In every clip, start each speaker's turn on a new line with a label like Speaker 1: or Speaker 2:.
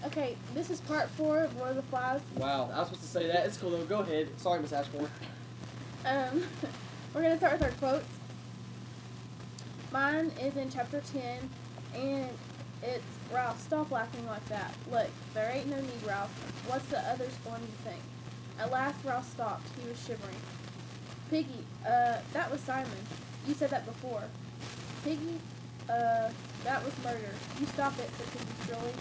Speaker 1: Okay, this is part 4 of Lord of the Flies.
Speaker 2: Wow, I was supposed to say that. It's cool though. Go ahead. Sorry, Miss Ashmore.
Speaker 1: We're going to start with our quotes. Mine is in chapter 10, and it's, Ralph, stop laughing like that. Look, there ain't no need, Ralph. What's the others going to think? At last, Ralph stopped. He was shivering. Piggy, that was Simon. You said that before. Piggy, that was murder. You stop it, said Piggy shrilly.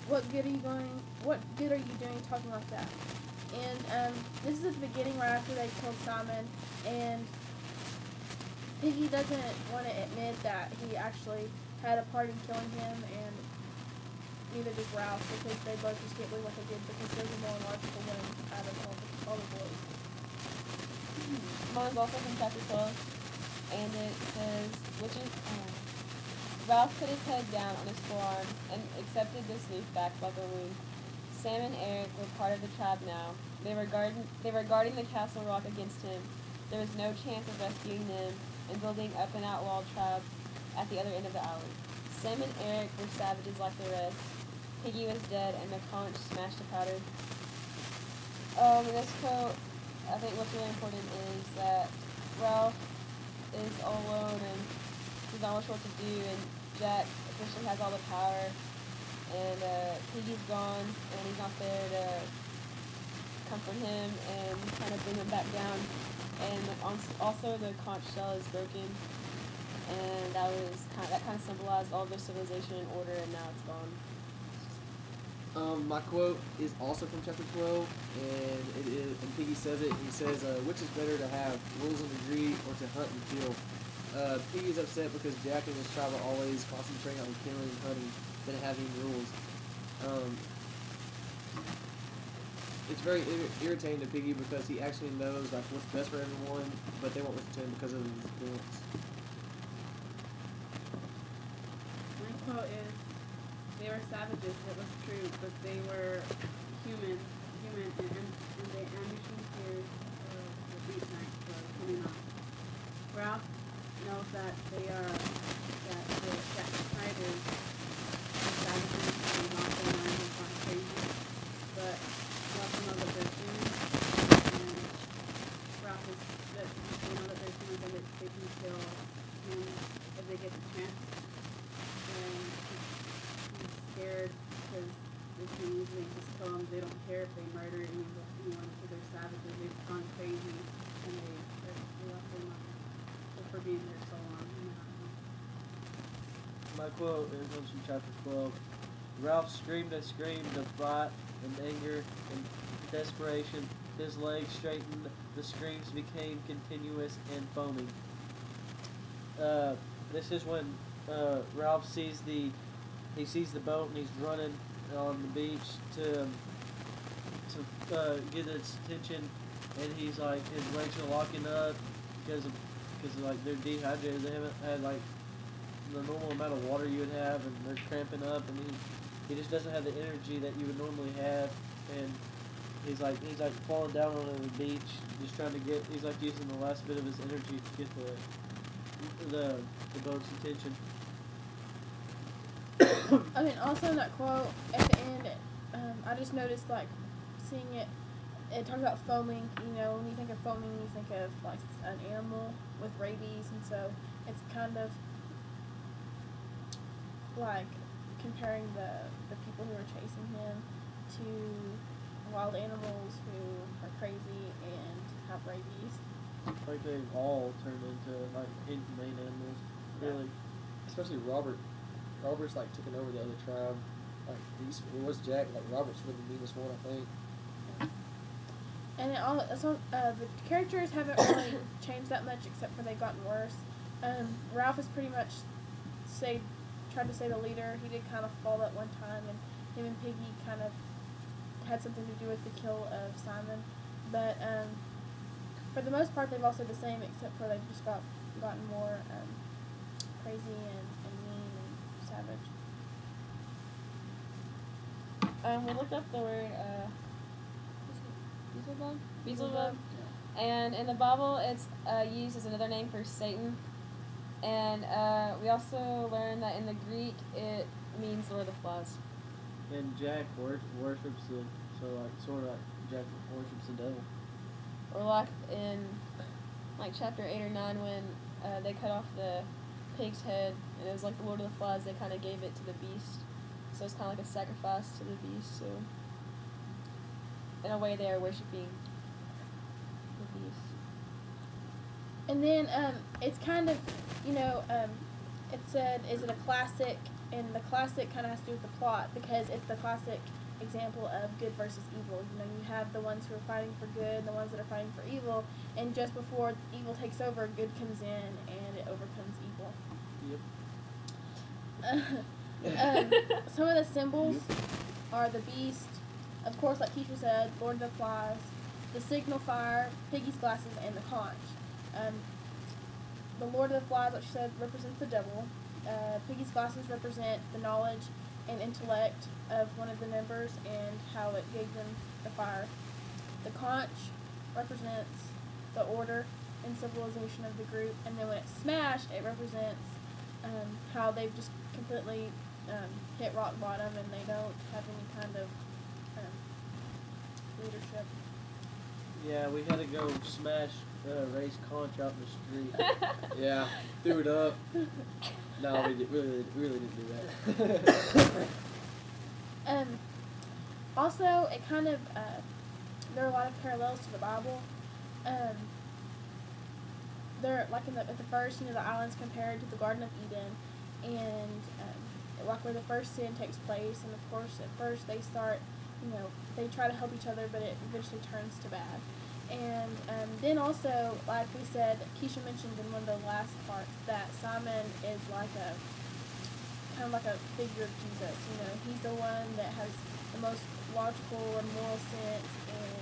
Speaker 1: What good are you doing talking like that? And, this is at the beginning right after they killed Simon, and Piggy doesn't want to admit that he actually had a part in killing him, and neither does Ralph, because they both just can't believe what they did, because they're the more logical ones out of all the boys.
Speaker 3: Mine's also from chapter 12, and it says, Ralph put his head down on his forearms and accepted this new fact like a wound. Sam and Eric were part of the tribe now. They were guarding the castle rock against him. There was no chance of rescuing them and building up an outlawed tribe at the other end of the alley. Sam and Eric were savages like the rest. Piggy was dead, and the conch smashed to powder. This quote, I think what's really important is that Ralph is all alone, and he's not sure what to do, and Jack officially has all the power, and Piggy's gone, and he's not there to comfort him and kind of bring him back down. And also the conch shell is broken, and that kind of symbolized all of their civilization and order, and now it's gone.
Speaker 2: My quote is also from chapter 12, and Piggy says it. He says, which is better to have, rules and agree, or to hunt and kill? Piggy's upset because Jack and his tribe are always concentrating on killing and hunting than having rules. It's very irritating to Piggy because he actually knows like what's best for everyone, but they won't listen to him because of his influence.
Speaker 4: My quote is, they were savages, it was true, but they were human, and the ambition fears of the beat night were coming on. Ralph knows that the fighters are savages and not the mind is not crazy, but we also know that they're human, and Ralph is that they know that they're human and that they can kill him if they get the chance. And he's scared because they can easily just kill them. They don't care if they murder anyone because they're savages. They've gone crazy, and they left their mind for being there so long.
Speaker 5: My quote comes from chapter 12. Ralph screamed and screamed of fright and anger and desperation. His legs straightened. The screams became continuous and foaming. This is when Ralph sees the boat, and he's running on the beach to get its attention, and he's like, his legs are locking up because like they're dehydrated. They haven't had like the normal amount of water you would have, and they're cramping up, and he just doesn't have the energy that you would normally have, and he's like falling down on the beach, just trying to get. He's like using the last bit of his energy to get the boat's attention.
Speaker 1: Okay, and also in that quote at the end, I just noticed like seeing it. It talks about foaming. You know, when you think of foaming, you think of like an animal with rabies, and so it's kind of like comparing the people who are chasing him to wild animals who are crazy and have rabies.
Speaker 5: Like they all turned into like inhumane animals, really.
Speaker 2: Especially Robert. Robert's like taking over the other tribe. Like it was Jack. Like Robert's really the meanest one, I think.
Speaker 1: And the characters haven't really changed that much, except for they've gotten worse. Ralph is pretty much tried to say the leader. He did kind of fall that one time, and him and Piggy kind of had something to do with the kill of Simon. But for the most part, they've all stayed the same, except for they've just gotten more crazy and mean and savage.
Speaker 3: We looked up the word Beelzebub? Beelzebub. And in the Bible, it's used as another name for Satan. And we also learned that in the Greek, it means Lord of the Flies.
Speaker 5: and Jack worships the, so like sort of like Jack worships the devil.
Speaker 3: Or like in like chapter 8 or 9 when they cut off the pig's head and it was like the Lord of the Flies. They kind of gave it to the beast, so it's kind of like a sacrifice to the beast. So in a way, they are worshiping the beast.
Speaker 1: And then it's kind of, it said, is it a classic? And the classic kind of has to do with the plot because it's the classic example of good versus evil. You have the ones who are fighting for good and the ones that are fighting for evil. And just before evil takes over, good comes in and it overcomes evil.
Speaker 5: Yep.
Speaker 1: Some of the symbols are the beast, of course, like Keisha said, Lord of the Flies, the signal fire, Piggy's glasses, and the conch. The Lord of the Flies, like she said, represents the devil. Piggy's glasses represent the knowledge and intellect of one of the members and how it gave them the fire. The conch represents the order and civilization of the group, and then when it's smashed, it represents how they've just completely hit rock bottom and they don't have any kind of leadership.
Speaker 5: Yeah, we had to go smash Ray's conch out in the street.
Speaker 2: Yeah, threw it up. No, we really didn't do that.
Speaker 1: Also, it kind of there are a lot of parallels to the Bible. They're like at the first, the island's compared to the Garden of Eden, and like where the first sin takes place. And of course, at first they start, they try to help each other, but it eventually turns to bad. And then also, like we said, Keisha mentioned in one of the last parts that Simon is like kind of like a figure of Jesus. He's the one that has the most logical and moral sense, and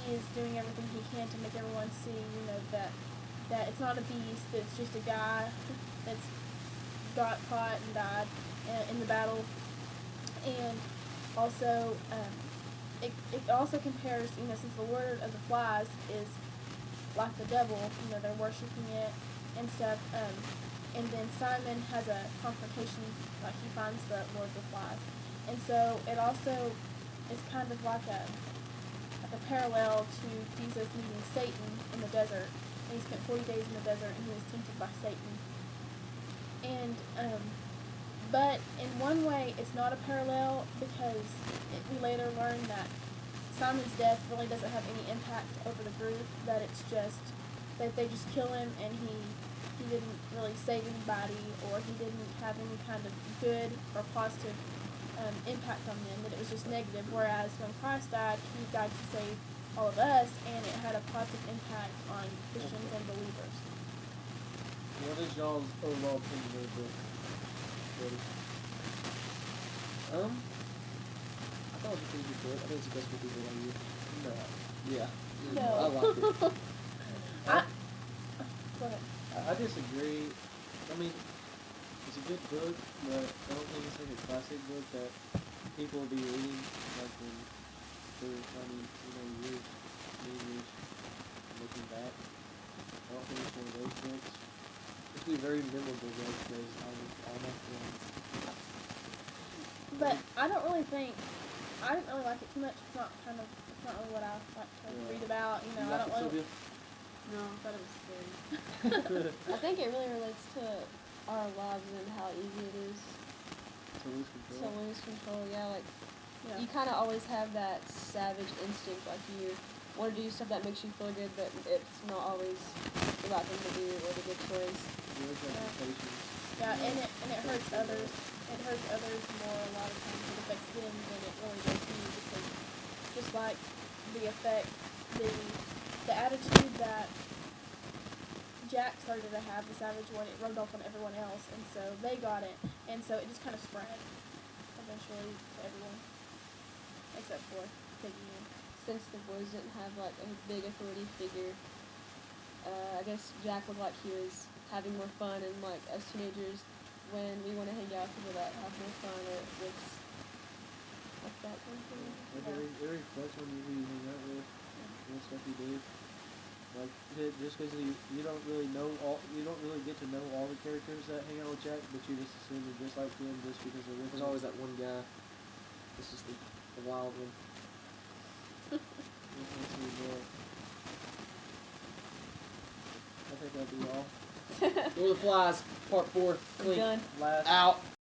Speaker 1: he is doing everything he can to make everyone see, that it's not a beast, that it's just a guy that's got caught and died in the battle. And also, it also compares, since the Lord of the Flies is like the devil, they're worshiping it and stuff, and then Simon has a confrontation, like he finds the Lord of the Flies. And so it also is kind of like a parallel to Jesus meeting Satan in the desert. And he spent 40 days in the desert and he was tempted by Satan. And but in one way, it's not a parallel because we later learn that Simon's death really doesn't have any impact over the group, that it's just that they just kill him and he didn't really save anybody, or he didn't have any kind of good or positive impact on them, that it was just negative, whereas when Christ died, he died to save all of us, and it had a positive impact on Christians and believers.
Speaker 5: What is y'all's overall opinion of the book?
Speaker 2: I thought it was a pretty good book. I think it's the best book we've read all year.
Speaker 5: No.
Speaker 2: Yeah.
Speaker 1: No.
Speaker 2: I liked it.
Speaker 1: Go ahead.
Speaker 5: I disagree. I mean, it's a good book, but I don't think it's like a classic book that people will be reading like for years, many years, looking back. I don't think it's one of those books. It'll be very memorable though because I was all my friends.
Speaker 1: But I didn't really like it too much. It's not really what I like to read about.
Speaker 2: You
Speaker 1: I
Speaker 2: like
Speaker 1: don't
Speaker 2: it,
Speaker 1: really.
Speaker 2: Sylvia?
Speaker 4: No, I thought it was scary.
Speaker 3: I think it really relates to our lives and how easy it is
Speaker 5: To lose
Speaker 3: to
Speaker 5: control.
Speaker 3: lose control. Yeah, like
Speaker 1: Yeah.
Speaker 3: you kind of always have that savage instinct, like you want to do stuff that makes you feel good, but it's not always the right thing to do or the good choice.
Speaker 5: There's expectations.
Speaker 1: Yeah, and it hurts others. It hurts others more a lot of times. It affects them than it really does you, because just like the effect, the attitude that Jack started to have, the savage one, it rubbed off on everyone else, and so they got it, and so it just kind of spread eventually to everyone, except for Piggy.
Speaker 3: Since the boys didn't have like a big authority figure, I guess Jack looked like he was having more fun, and like as teenagers, when we want to hang out with people that have more fun, or it's like that kind of thing.
Speaker 5: Like it reflects on you who you hang out with, what stuff you do. Like just because you don't really get to know all the characters that hang out with Jack, but you just assume they're just like him just because they're with
Speaker 2: There's
Speaker 5: him.
Speaker 2: always that one guy. It's just the wild one.
Speaker 5: I think that'd be all.
Speaker 2: Lord of the Flies, Part 4, clean.
Speaker 3: Done.
Speaker 5: Last
Speaker 2: Out.